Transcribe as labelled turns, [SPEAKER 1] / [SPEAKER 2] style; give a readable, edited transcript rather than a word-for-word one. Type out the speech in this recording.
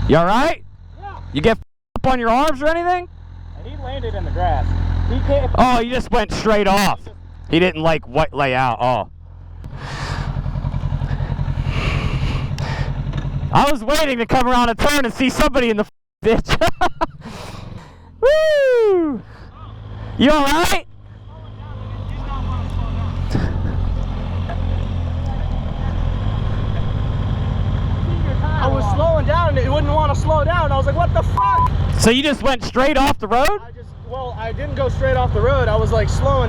[SPEAKER 1] You alright?
[SPEAKER 2] Yeah.
[SPEAKER 1] You get up on your arms or anything?
[SPEAKER 2] And he landed in the grass. He can't.
[SPEAKER 1] Oh, you just went straight off. He didn't like lay out. Oh. I was waiting to come around a turn and see somebody in the ditch. Woo! You alright?
[SPEAKER 2] I was slowing down and it wouldn't want to slow down. I was like, what the fuck?
[SPEAKER 1] So you just went straight off the road?
[SPEAKER 2] I didn't go straight off the road. I was like slowing